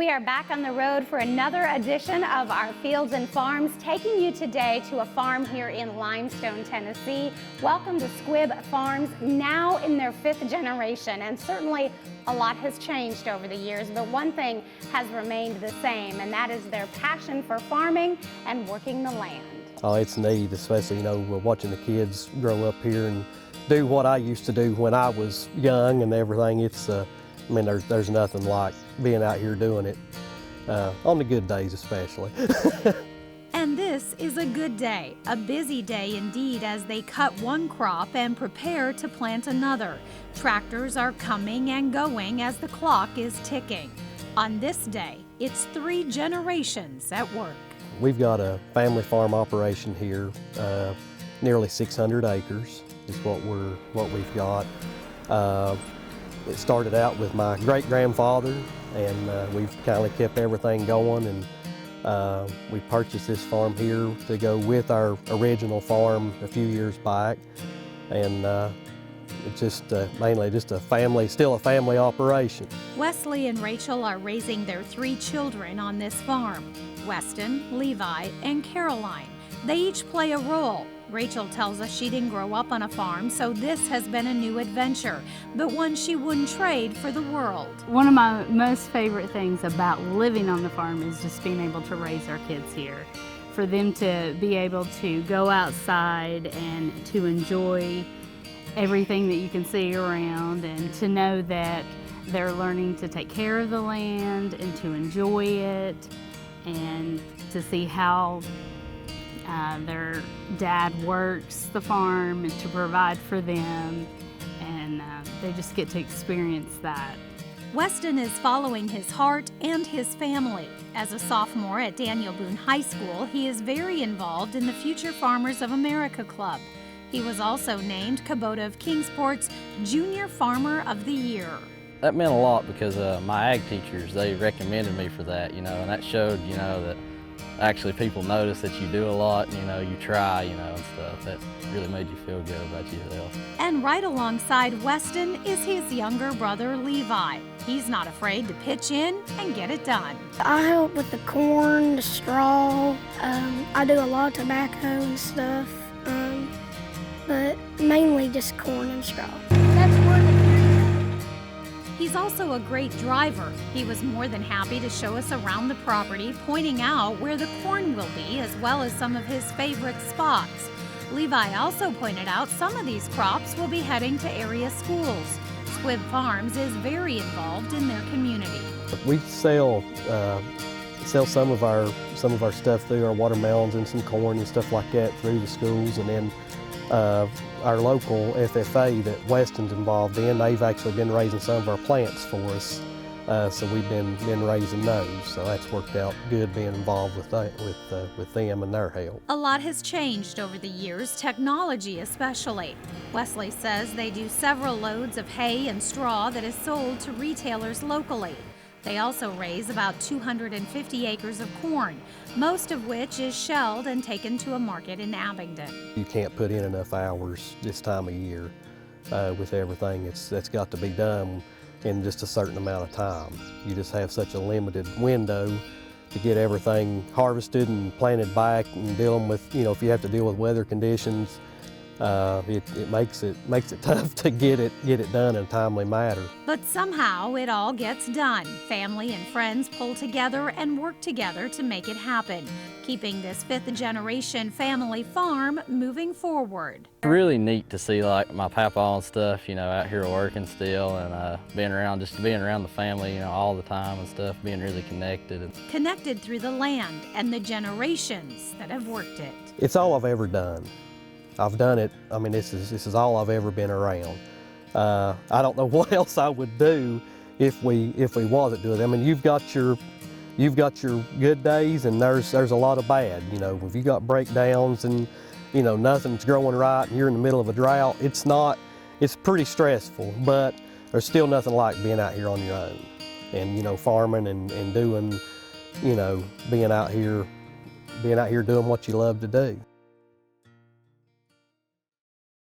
We are back on the road for another edition of our Fields and Farms, taking you today to a farm here in Limestone, Tennessee. Welcome to Squibb Farms, now in their 5th generation, and certainly a lot has changed over the years, but one thing has remained the same, and that is their passion for farming and working the land. Oh, it's neat, especially, watching the kids grow up here and do what I used to do when I was young and everything. It's, there's nothing like being out here doing it, on the good days especially. And this is a good day, a busy day indeed, as they cut one crop and prepare to plant another. Tractors are coming and going as the clock is ticking. On this day, it's 3 generations at work. We've got a family farm operation here, nearly 600 acres is what we've got. It started out with my great-grandfather, and we've kind of kept everything going, and we purchased this farm here to go with our original farm a few years back, and it's just mainly just still a family operation. Wesley and Rachel are raising their 3 children on this farm: Weston, Levi, and Caroline. They each play a role. Rachel tells us she didn't grow up on a farm, so this has been a new adventure, but one she wouldn't trade for the world. One of my most favorite things about living on the farm is just being able to raise our kids here. For them to be able to go outside and to enjoy everything that you can see around, and to know that they're learning to take care of the land and to enjoy it, and to see how their dad works the farm and to provide for them, and they just get to experience that. Weston is following his heart and his family. As a sophomore at Daniel Boone High School, he is very involved in the Future Farmers of America Club. He was also named Kubota of Kingsport's Junior Farmer of the Year. That meant a lot because my ag teachers, they recommended me for that, and that showed, that actually people notice that you do a lot, you try, and stuff. That really made you feel good about yourself. And right alongside Weston is his younger brother, Levi. He's not afraid to pitch in and get it done. I help with the corn, the straw. I do a lot of tobacco and stuff, but mainly just corn and straw. He's also a great driver. He was more than happy to show us around the property, pointing out where the corn will be, as well as some of his favorite spots. Levi also pointed out some of these crops will be heading to area schools. Squibb Farms is very involved in their community. We sell some of our stuff through our watermelons and some corn and stuff like that through the schools, and then our local FFA that Weston's involved in, they've actually been raising some of our plants for us, so we've been raising those. So that's worked out good being involved with that, with them and their help. A lot has changed over the years, technology especially. Wesley says they do several loads of hay and straw that is sold to retailers locally. They also raise about 250 acres of corn, most of which is shelled and taken to a market in Abingdon. You can't put in enough hours this time of year with everything that's got to be done in just a certain amount of time. You just have such a limited window to get everything harvested and planted back, and dealing with, if you have to deal with weather conditions, it makes it tough to get it done in a timely manner. But somehow it all gets done. Family and friends pull together and work together to make it happen, keeping this 5th generation family farm moving forward. It's really neat to see my papa and stuff, out here working still, and being around the family, all the time and stuff, being really connected. Connected through the land and the generations that have worked it. It's all I've ever done. I've done it. This is all I've ever been around. I don't know what else I would do if we wasn't doing it. You've got your good days, and there's a lot of bad. If you got breakdowns and nothing's growing right, and you're in the middle of a drought, it's pretty stressful. But there's still nothing like being out here on your own, and farming and doing, being out here doing what you love to do.